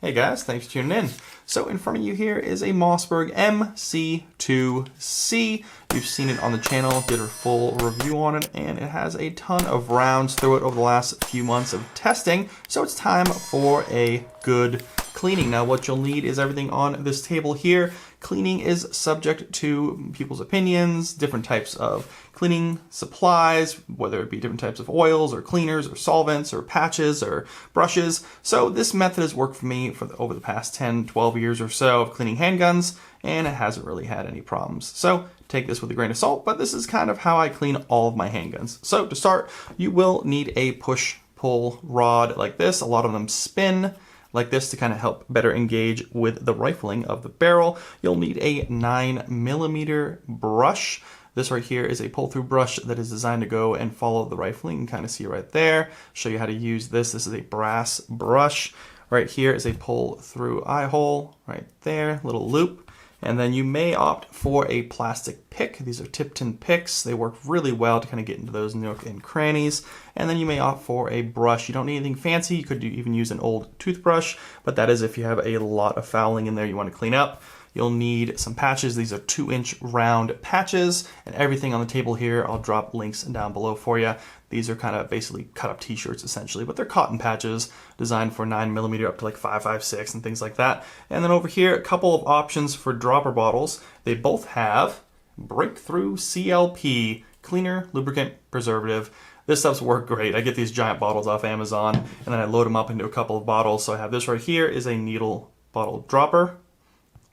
Hey guys, thanks for tuning in. So in front of you here is a Mossberg MC2c. You've seen it on the channel, did a full review on it, and it has a ton of rounds through it over the last few months of testing. So it's time for a good cleaning. Now what you'll need is everything on this table here. Cleaning is subject to people's opinions, different types of cleaning supplies, whether it be different types of oils or cleaners or solvents or patches or brushes. So this method has worked for me for over the past 10, 12 years or so of cleaning handguns, and it hasn't really had any problems. So take this with a grain of salt, but this is kind of how I clean all of my handguns. So to start, you will need a push-pull rod like this. A lot of them spin like this to kind of help better engage with the rifling of the barrel. You'll need a 9mm brush. This right here is a pull-through brush that is designed to go and follow the rifling. You can kind of see right there. Show you how to use this. This is a brass brush. Right here is a pull-through eye hole right there, little loop. And then you may opt for a plastic pick. These are tip-tin picks. They work really well to kind of get into those nook and crannies. And then you may opt for a brush. You don't need anything fancy. You could even use an old toothbrush, but that is if you have a lot of fouling in there you want to clean up. You'll need some patches. These are 2-inch round patches, and everything on the table here, I'll drop links down below for you. These are kind of basically cut up t-shirts essentially, but they're cotton patches designed for 9mm up to like 5.56 and things like that. And then over here, a couple of options for dropper bottles. They both have Breakthrough CLP, cleaner, lubricant, preservative. This stuff's worked great. I get these giant bottles off Amazon, and then I load them up into a couple of bottles. So I have this right here is a needle bottle dropper.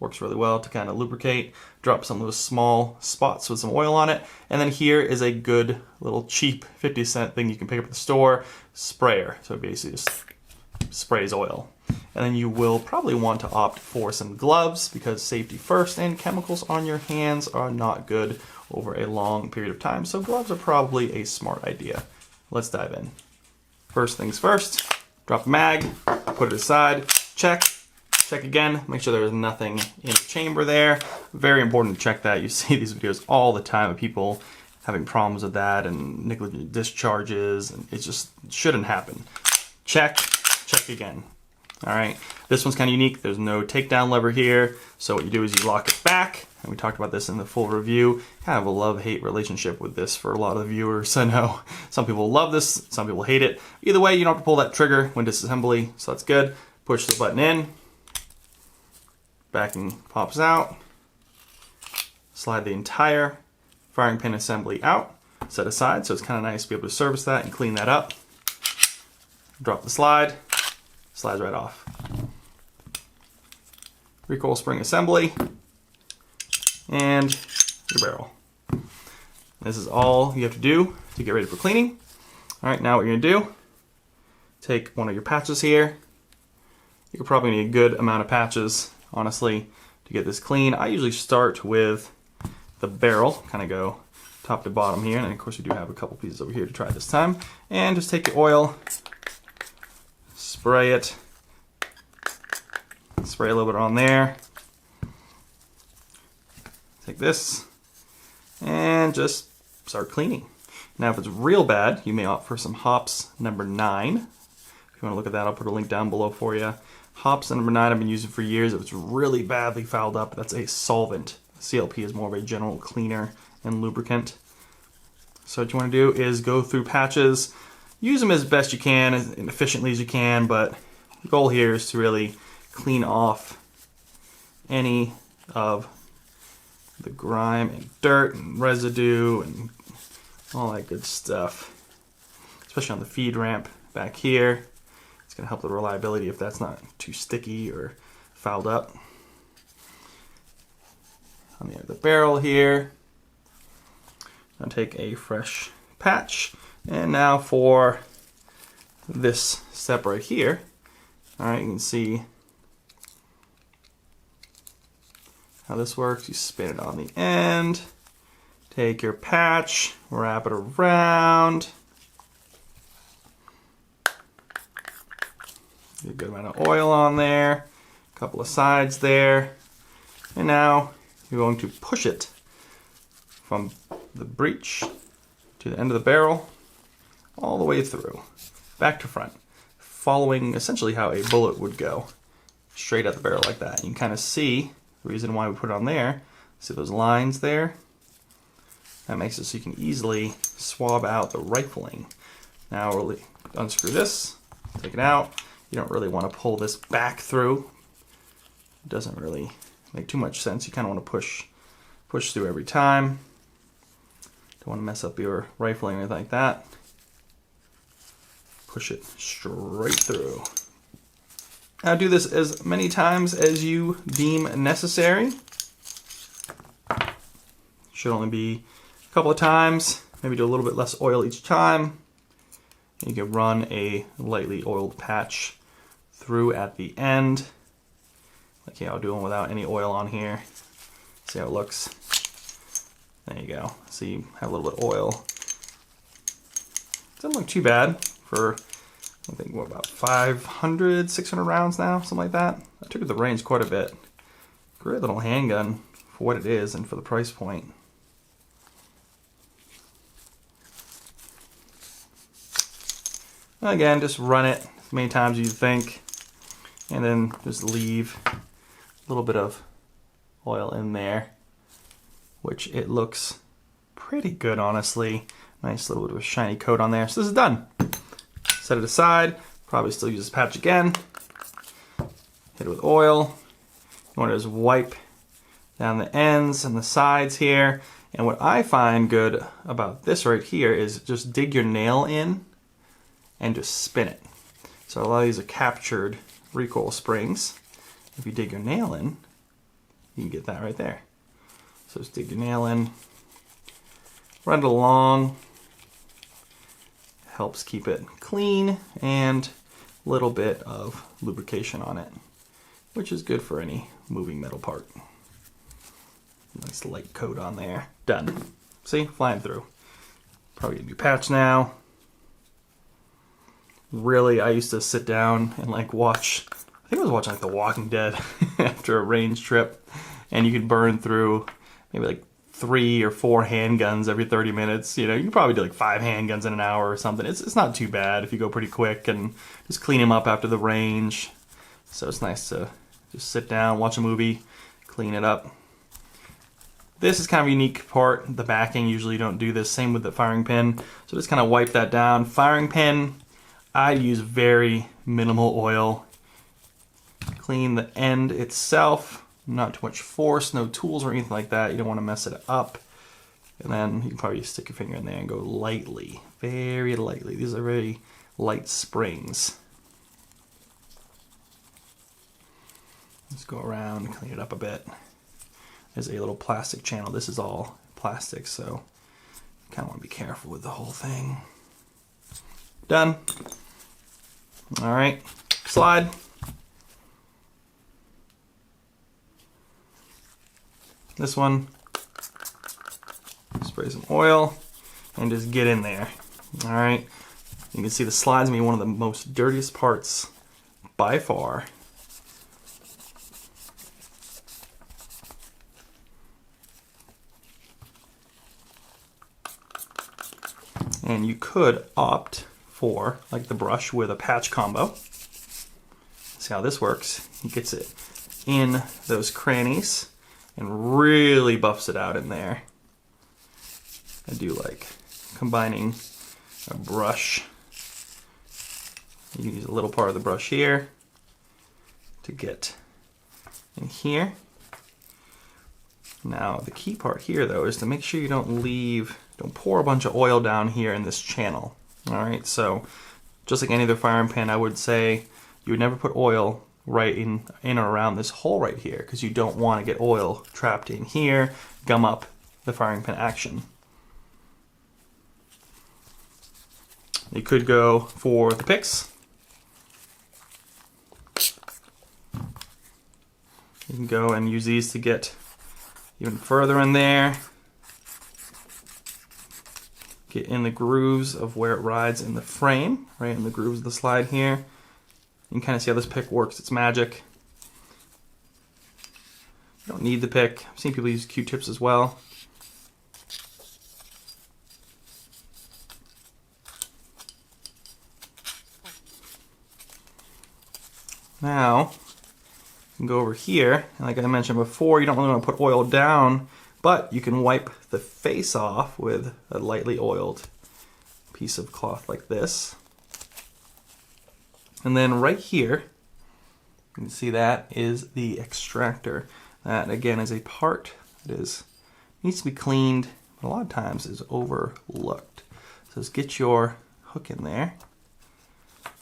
Works really well to kind of lubricate, drop some of those small spots with some oil on it. And then here is a good little cheap 50-cent thing you can pick up at the store, sprayer. So it basically just sprays oil. And then you will probably want to opt for some gloves because safety first, and chemicals on your hands are not good over a long period of time. So gloves are probably a smart idea. Let's dive in. First things first, drop the mag, put it aside, check. Check again, make sure there's nothing in the chamber there. Very important to check that. You see these videos all the time of people having problems with that and negligent discharges, and it just shouldn't happen. Check, check again. All right, this one's kind of unique. There's no takedown lever here. So what you do is you lock it back, and we talked about this in the full review. Kind of a love-hate relationship with this for a lot of the viewers. I know some people love this, some people hate it. Either way, you don't have to pull that trigger when disassembly, so that's good. Push the button in. Backing pops out, slide the entire firing pin assembly out, set aside, so it's kind of nice to be able to service that and clean that up. Drop the slide, slides right off. Recoil spring assembly, and your barrel. This is all you have to do to get ready for cleaning. All right, now what you're gonna do, take one of your patches here. You could probably need a good amount of patches, honestly, to get this clean. I usually start with the barrel, kind of go top to bottom here, and of course we do have a couple pieces over here to try this time. And just take the oil, spray it, spray a little bit on there. Take this, and just start cleaning. Now if it's real bad, you may opt for some Hops number 9. If you want to look at that, I'll put a link down below for you. Hops number 9 I've been using for years. If it's really badly fouled up, that's a solvent. CLP is more of a general cleaner and lubricant. So what you want to do is go through patches, use them as best you can, as efficiently as you can, but the goal here is to really clean off any of the grime and dirt and residue and all that good stuff, especially on the feed ramp back here. It's going to help the reliability if that's not too sticky or fouled up. On the end of the barrel here, I'll take a fresh patch. And now for this step right here, all right, you can see how this works. You spin it on the end, take your patch, wrap it around. Get a good amount of oil on there, a couple of sides there, and now you're going to push it from the breech to the end of the barrel, all the way through, back to front, following essentially how a bullet would go. straight at the barrel like that. You can kind of see the reason why we put it on there. See those lines there? That makes it so you can easily swab out the rifling. Now we'll unscrew this, take it out. You don't really want to pull this back through. It doesn't really make too much sense. You kind of want to push through every time. Don't want to mess up your rifling or anything like that. Push it straight through. Now do this as many times as you deem necessary. Should only be a couple of times. Maybe do a little bit less oil each time. You can run a lightly oiled patch through at the end. Like I'll do one without any oil on here. See how it looks. There you go. So you have a little bit of oil. Doesn't look too bad for, I think, what, about 500, 600 rounds now, something like that. I took it to the range quite a bit. Great little handgun for what it is and for the price point. Again, just run it as many times as you think, and then just leave a little bit of oil in there, which it looks pretty good, honestly. Nice little bit of a shiny coat on there. So this is done. Set it aside. Probably still use this patch again. Hit it with oil. You want to just wipe down the ends and the sides here. And what I find good about this right here is just dig your nail in and just spin it. So a lot of these are captured recoil springs. If you dig your nail in, you can get that right there. So just dig your nail in, run it along. Helps keep it clean and a little bit of lubrication on it, which is good for any moving metal part. Nice light coat on there. Done. See, flying through. Probably a new patch now. Really, I used to sit down and like watch, I think I was watching like The Walking Dead after a range trip, and you could burn through maybe like 3 or 4 handguns every 30 minutes. You know, you can probably do like 5 handguns in an hour or something. It's not too bad if you go pretty quick and just clean them up after the range. So it's nice to just sit down, watch a movie, clean it up. This is kind of a unique part, the backing. Usually you don't do this. Same with the firing pin. So just kind of wipe that down. Firing pin, I use very minimal oil. Clean the end itself. Not too much force, no tools or anything like that. You don't want to mess it up. And then you can probably stick your finger in there and go lightly, very lightly. These are very light springs. Let's go around, clean it up a bit. There's a little plastic channel. This is all plastic, so you kind of want to be careful with the whole thing. Done. All right, slide. This one, spray some oil and just get in there. All right, you can see the slide's gonna be one of the most dirtiest parts by far. And you could opt for like the brush with a patch combo. See how this works. He gets it in those crannies and really buffs it out in there. I do like combining a brush. You can use a little part of the brush here to get in here. Now the key part here though is to make sure you don't pour a bunch of oil down here in this channel. All right, so just like any other firing pin, I would say you would never put oil right in or around this hole right here, because you don't want to get oil trapped in here, gum up the firing pin action. You could go for the picks. You can go and use these to get even further in there. Get in the grooves of where it rides in the frame, right in the grooves of the slide here. You can kind of see how this pick works. It's magic. You don't need the pick. I've seen people use Q-tips as well. Now, can go over here, and like I mentioned before, you don't really want to put oil down, but you can wipe the face off with a lightly oiled piece of cloth like this. And then right here, you can see that is the extractor. That again is a part that needs to be cleaned, but a lot of times is overlooked. So just get your hook in there.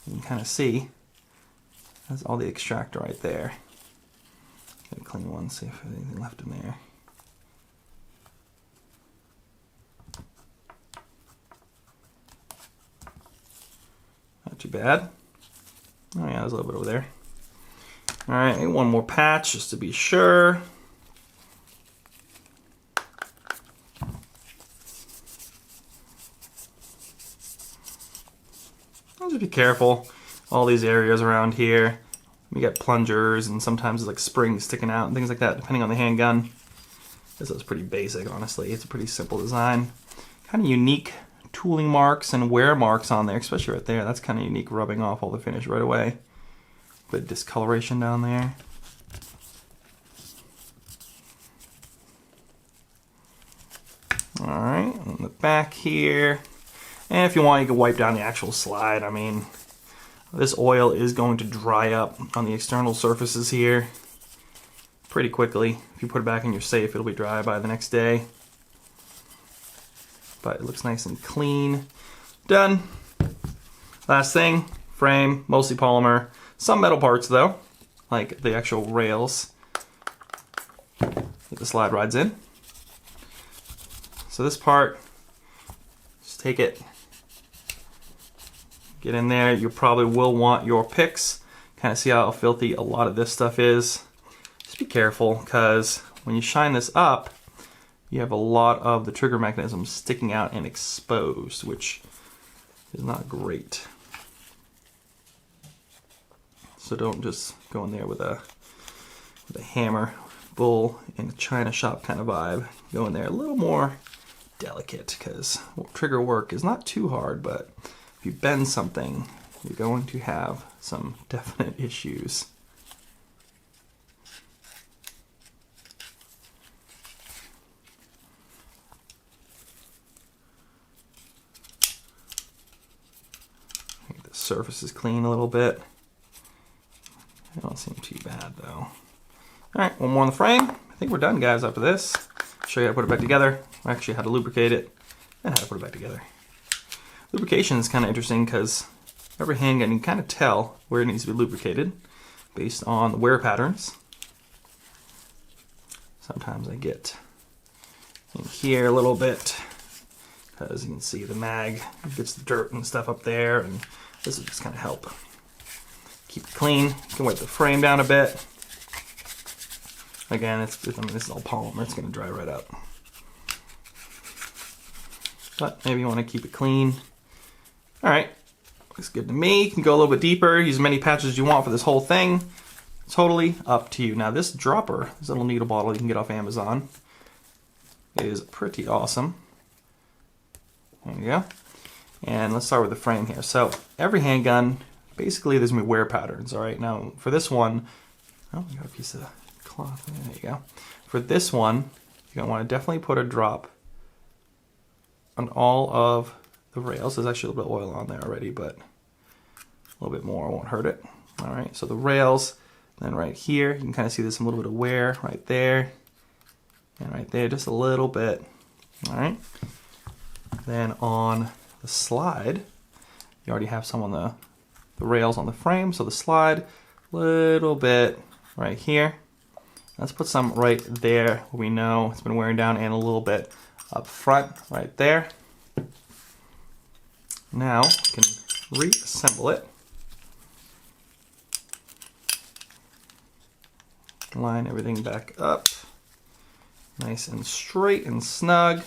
You can kind of see that's all the extractor right there. Get a clean one, see if there's anything left in there. Not too bad. Oh yeah, there's a little bit over there. All right, maybe one more patch just to be sure. Just be careful. All these areas around here. We got plungers and sometimes it's like springs sticking out and things like that, depending on the handgun. This is pretty basic, honestly. It's a pretty simple design. Kind of unique tooling marks and wear marks on there, especially right there. That's kind of unique, rubbing off all the finish right away. Bit of discoloration down there. All right, on the back here. And if you want, you can wipe down the actual slide. I mean, this oil is going to dry up on the external surfaces here pretty quickly. If you put it back in your safe, it'll be dry by the next day. But it looks nice and clean. Done. Last thing, frame, mostly polymer. Some metal parts though, like the actual rails that the slide rides in. So this part, just take it, get in there. You probably will want your picks. Kind of see how filthy a lot of this stuff is. Just be careful, because when you shine this up, you have a lot of the trigger mechanism sticking out and exposed, which is not great. So don't just go in there with a hammer, bull in a china shop kind of vibe. Go in there a little more delicate, because trigger work is not too hard, but if you bend something, you're going to have some definite issues. Make the surface is clean a little bit. It don't seem too bad though. All right, one more on the frame. I think we're done, guys, after this. I'll show you how to put it back together, actually how to lubricate it, and how to put it back together. Lubrication is kind of interesting because every handgun, you can kind of tell where it needs to be lubricated based on the wear patterns. Sometimes I get in here a little bit because you can see the mag gets the dirt and stuff up there, and this will just kind of help keep it clean. You can wipe the frame down a bit. Again, this is all polymer. It's going to dry right up. But maybe you want to keep it clean. All right, looks good to me. You can go a little bit deeper, use as many patches as you want for this whole thing. Totally up to you. Now this dropper, this little needle bottle you can get off Amazon, is pretty awesome. There you go. And let's start with the frame here. So every handgun, basically there's gonna be wear patterns. All right, now for this one, oh, we got a piece of cloth. There you go. For this one, you're gonna want to definitely put a drop on all of the rails. There's actually a little bit of oil on there already, but a little bit more won't hurt it. All right, so the rails, then right here, you can kind of see there's a little bit of wear right there, and right there, just a little bit. All right. Then on the slide, you already have some on the rails on the frame, so the slide, little bit right here. Let's put some right there where we know it's been wearing down, and a little bit up front right there. Now you can reassemble it. Line everything back up, nice and straight and snug.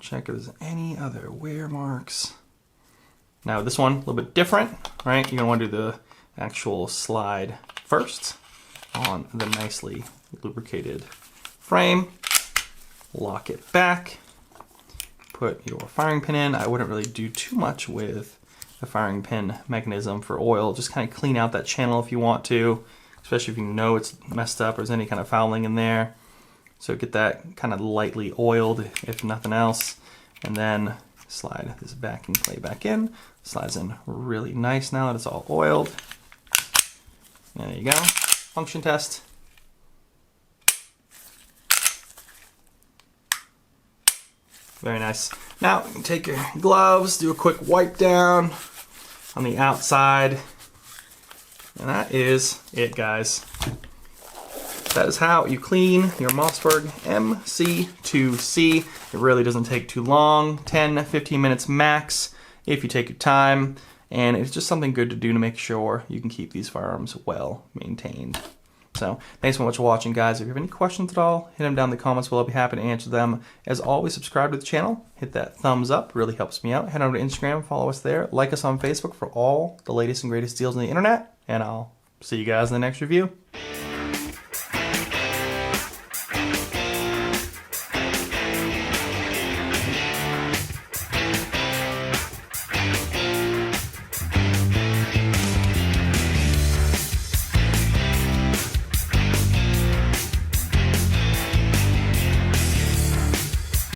Check if there's any other wear marks. Now this one, a little bit different, right? You're gonna want to do the actual slide first on the nicely lubricated frame. Lock it back. Put your firing pin in. I wouldn't really do too much with the firing pin mechanism for oil. Just kind of clean out that channel if you want to. especially if you know it's messed up or there's any kind of fouling in there. So get that kind of lightly oiled, if nothing else, and then slide this backing plate back in. Slides in really nice now that it's all oiled. There you go. Function test. Very nice. Now you can take your gloves, do a quick wipe down on the outside. And that is it, guys. That is how you clean your Mossberg MC2c. It really doesn't take too long, 10-15 minutes max if you take your time. And it's just something good to do to make sure you can keep these firearms well maintained. So thanks so much for watching, guys. If you have any questions at all, hit them down in the comments below. I'll be happy to answer them. As always, subscribe to the channel. Hit that thumbs up. Really helps me out. Head over to Instagram. Follow us there. Like us on Facebook for all the latest and greatest deals on the internet. And I'll see you guys in the next review.